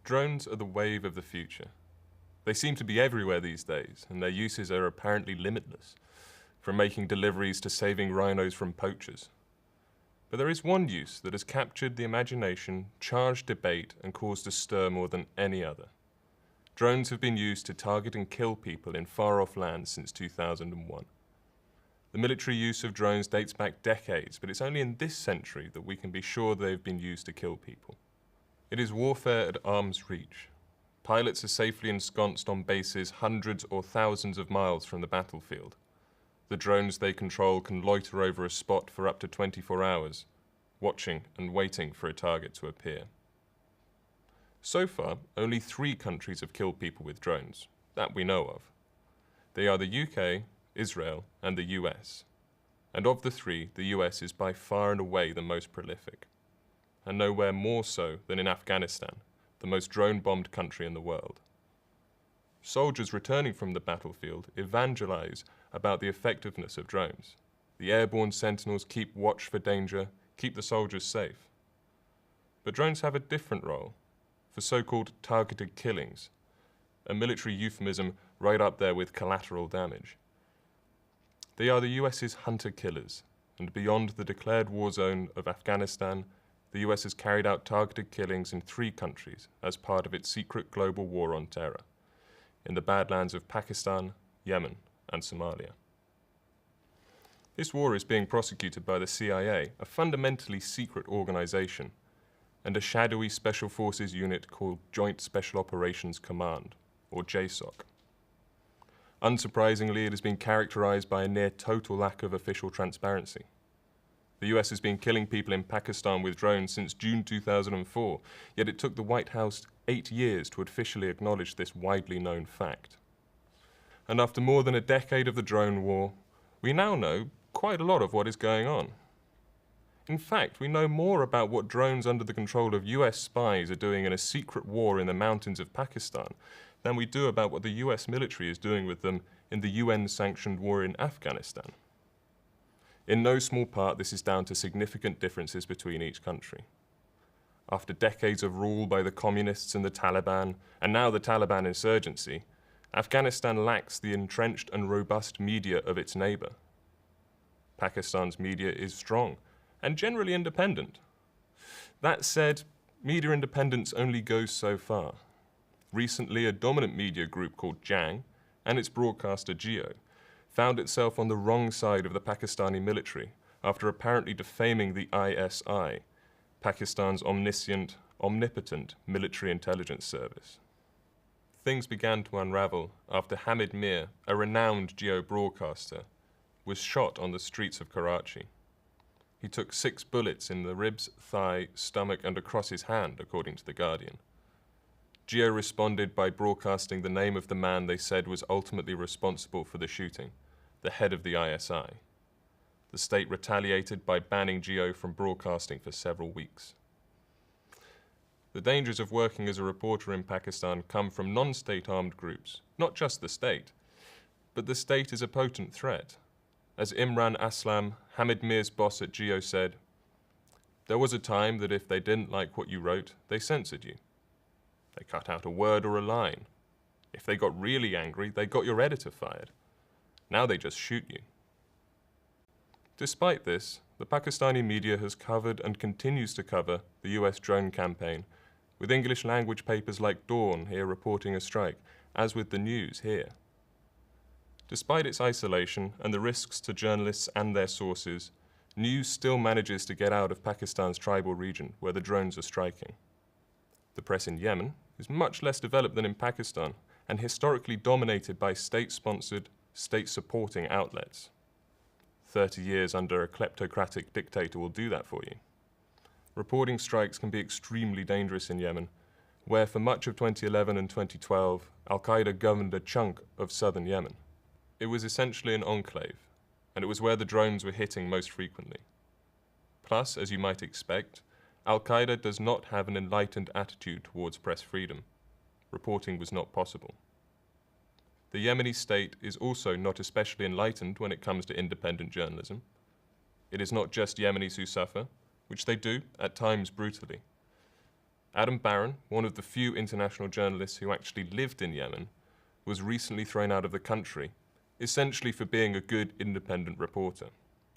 Drones are the wave of the future. They seem to be everywhere these days, and their uses are apparently limitless, from making deliveries to saving rhinos from poachers. But there is one use that has captured the imagination, charged debate, and caused a stir more than any other. Drones have been used to target and kill people in far-off lands since 2001. The military use of drones dates back decades, but it's only in this century that we can be sure they've been used to kill people. It is warfare at arm's reach. Pilots are safely ensconced on bases hundreds or thousands of miles from the battlefield. The drones they control can loiter over a spot for up to 24 hours, watching and waiting for a target to appear. So far, only 3 countries have killed people with drones, that we know of. They are the UK, Israel, and the US. And of the 3, the US is by far and away the most prolific, and nowhere more so than in Afghanistan, the most drone-bombed country in the world. Soldiers returning from the battlefield evangelize about the effectiveness of drones. The airborne sentinels keep watch for danger, keep the soldiers safe. But drones have a different role, for so-called targeted killings, a military euphemism right up there with collateral damage. They are the US's hunter-killers, and beyond the declared war zone of Afghanistan, the US has carried out targeted killings in 3 countries as part of its secret global war on terror, in the Badlands of Pakistan, Yemen, and Somalia. This war is being prosecuted by the CIA, a fundamentally secret organization, and a shadowy special forces unit called Joint Special Operations Command, or JSOC. Unsurprisingly, it has been characterized by a near total lack of official transparency. The US has been killing people in Pakistan with drones since June 2004, yet it took the White House 8 years to officially acknowledge this widely known fact. And after more than a decade of the drone war, we now know quite a lot of what is going on. In fact, we know more about what drones under the control of US spies are doing in a secret war in the mountains of Pakistan than we do about what the US military is doing with them in the UN-sanctioned war in Afghanistan. In no small part, this is down to significant differences between each country. After decades of rule by the communists and the Taliban, and now the Taliban insurgency, Afghanistan lacks the entrenched and robust media of its neighbor. Pakistan's media is strong and generally independent. That said, media independence only goes so far. Recently, a dominant media group called Jang and its broadcaster Jio found itself on the wrong side of the Pakistani military after apparently defaming the ISI, Pakistan's omnipotent military intelligence service. Things began to unravel after Hamid Mir, a renowned Jio broadcaster, was shot on the streets of Karachi. He took 6 bullets in the ribs, thigh, stomach, and across his hand, according to The Guardian. Jio responded by broadcasting the name of the man they said was ultimately responsible for the shooting, the head of the ISI. The state retaliated by banning Jio from broadcasting for several weeks. The dangers of working as a reporter in Pakistan come from non-state armed groups, not just the state, but the state is a potent threat. As Imran Aslam, Hamid Mir's boss at Jio, said, "There was a time that if they didn't like what you wrote, they censored you. They cut out a word or a line. If they got really angry, they got your editor fired. Now they just shoot you." Despite this, the Pakistani media has covered and continues to cover the US drone campaign, with English language papers like Dawn here reporting a strike, as with the News here. Despite its isolation and the risks to journalists and their sources, News still manages to get out of Pakistan's tribal region where the drones are striking. The press in Yemen is much less developed than in Pakistan and historically dominated by state-sponsored, state-supporting outlets. 30 years under a kleptocratic dictator will do that for you. Reporting strikes can be extremely dangerous in Yemen, where for much of 2011 and 2012, Al-Qaeda governed a chunk of southern Yemen. It was essentially an enclave, and it was where the drones were hitting most frequently. Plus, as you might expect, Al-Qaeda does not have an enlightened attitude towards press freedom. Reporting was not possible. The Yemeni state is also not especially enlightened when it comes to independent journalism. It is not just Yemenis who suffer, which they do, at times brutally. Adam Baron, one of the few international journalists who actually lived in Yemen, was recently thrown out of the country, essentially for being a good independent reporter,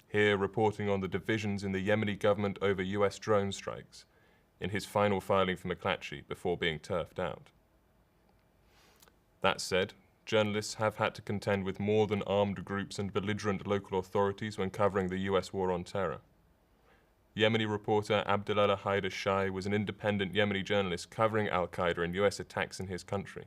here reporting on the divisions in the Yemeni government over US drone strikes, in his final filing for McClatchy before being turfed out. That said, journalists have had to contend with more than armed groups and belligerent local authorities when covering the US war on terror. Yemeni reporter Abdullah Haider Shai was an independent Yemeni journalist covering al-Qaeda and US attacks in his country.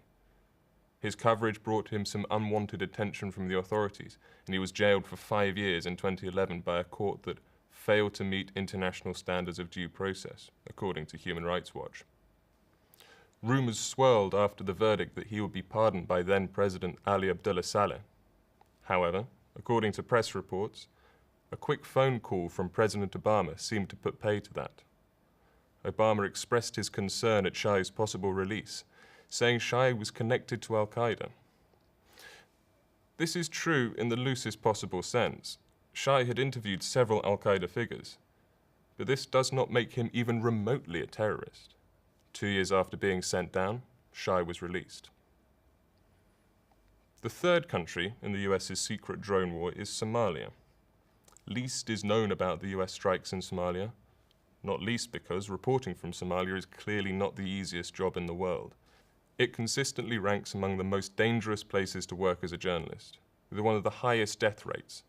His coverage brought him some unwanted attention from the authorities, and he was jailed for 5 years in 2011 by a court that failed to meet international standards of due process, according to Human Rights Watch. Rumours swirled after the verdict that he would be pardoned by then-President Ali Abdullah Saleh. However, according to press reports, a quick phone call from President Obama seemed to put pay to that. Obama expressed his concern at Shai's possible release, saying Shai was connected to al-Qaeda. This is true in the loosest possible sense. Shai had interviewed several al-Qaeda figures, but this does not make him even remotely a terrorist. 2 years after being sent down, Shai was released. The third country in the US's secret drone war is Somalia. Least is known about the US strikes in Somalia, not least because reporting from Somalia is clearly not the easiest job in the world. It consistently ranks among the most dangerous places to work as a journalist, with one of the highest death rates.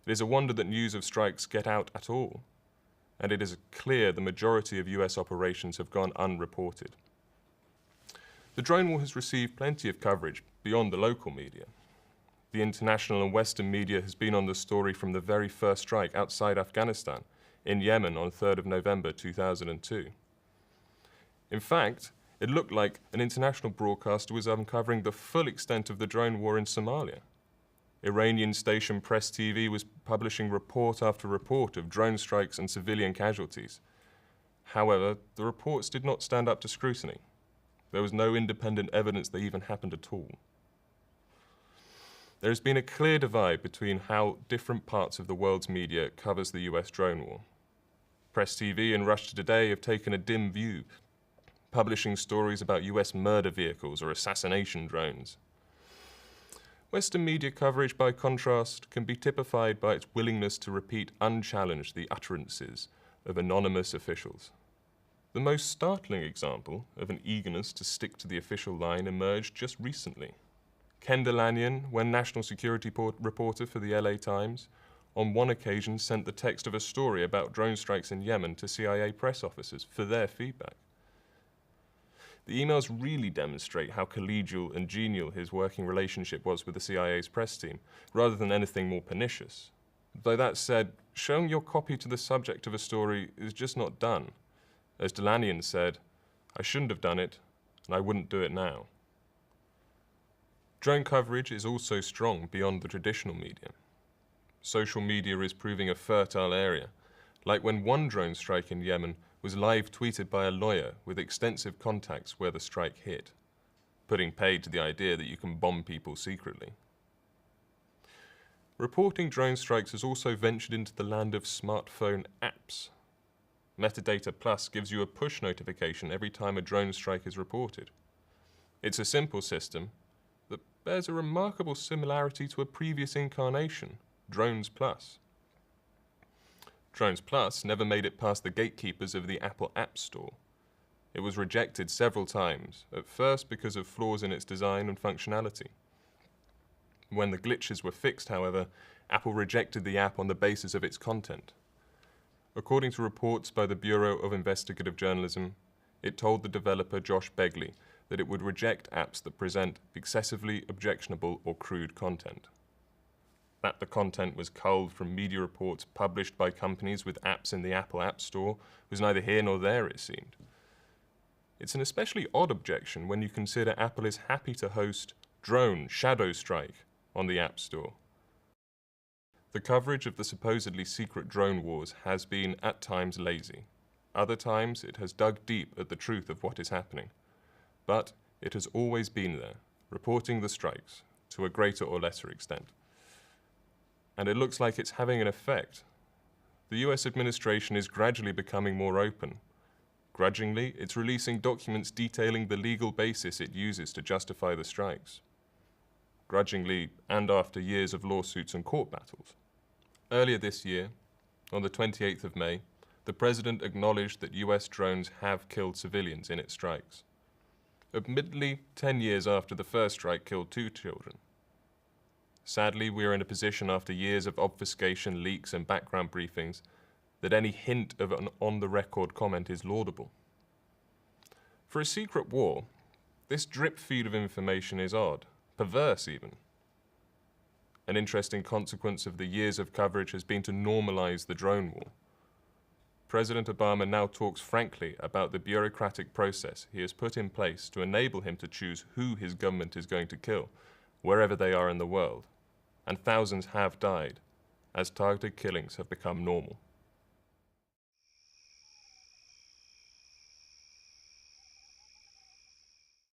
It is a wonder that news of strikes get out at all, and it is clear the majority of US operations have gone unreported. The drone war has received plenty of coverage beyond the local media. The international and Western media has been on the story from the very first strike outside Afghanistan, in Yemen on 3rd of November 2002. In fact, it looked like an international broadcaster was uncovering the full extent of the drone war in Somalia. Iranian station Press TV was publishing report after report of drone strikes and civilian casualties. However, the reports did not stand up to scrutiny. There was no independent evidence they even happened at all. There has been a clear divide between how different parts of the world's media covers the US drone war. Press TV and Russia Today have taken a dim view, publishing stories about US murder vehicles or assassination drones. Western media coverage, by contrast, can be typified by its willingness to repeat unchallenged the utterances of anonymous officials. The most startling example of an eagerness to stick to the official line emerged just recently. Kendall Lanyon, when national security reporter for the LA Times, on one occasion sent the text of a story about drone strikes in Yemen to CIA press officers for their feedback. The emails really demonstrate how collegial and genial his working relationship was with the CIA's press team, rather than anything more pernicious. Though that said, showing your copy to the subject of a story is just not done. As Lanyon said, "I shouldn't have done it, and I wouldn't do it now." Drone coverage is also strong beyond the traditional media. Social media is proving a fertile area, like when one drone strike in Yemen was live tweeted by a lawyer with extensive contacts where the strike hit, putting paid to the idea that you can bomb people secretly. Reporting drone strikes has also ventured into the land of smartphone apps. Metadata Plus gives you a push notification every time a drone strike is reported. It's a simple system that bears a remarkable similarity to a previous incarnation, Drones Plus. Drones Plus never made it past the gatekeepers of the Apple App Store. It was rejected several times, at first because of flaws in its design and functionality. When the glitches were fixed, however, Apple rejected the app on the basis of its content. According to reports by the Bureau of Investigative Journalism, it told the developer Josh Begley that it would reject apps that present excessively objectionable or crude content. That the content was culled from media reports published by companies with apps in the Apple App Store was neither here nor there, it seemed. It's an especially odd objection when you consider Apple is happy to host Drone Shadow Strike on the App Store. The coverage of the supposedly secret drone wars has been at times lazy. Other times it has dug deep at the truth of what is happening. But it has always been there, reporting the strikes, to a greater or lesser extent. And it looks like it's having an effect. The US administration is gradually becoming more open, Grudgingly, it's releasing documents detailing the legal basis it uses to justify the strikes. Grudgingly, and after years of lawsuits and court battles. Earlier this year, on the 28th of May, the President acknowledged that US drones have killed civilians in its strikes. Admittedly, 10 years after the first strike killed 2 children. Sadly, we are in a position after years of obfuscation, leaks, and background briefings that any hint of an on-the-record comment is laudable. For a secret war, this drip feed of information is odd, perverse even. An interesting consequence of the years of coverage has been to normalize the drone war. President Obama now talks frankly about the bureaucratic process he has put in place to enable him to choose who his government is going to kill, wherever they are in the world, and thousands have died, as targeted killings have become normal.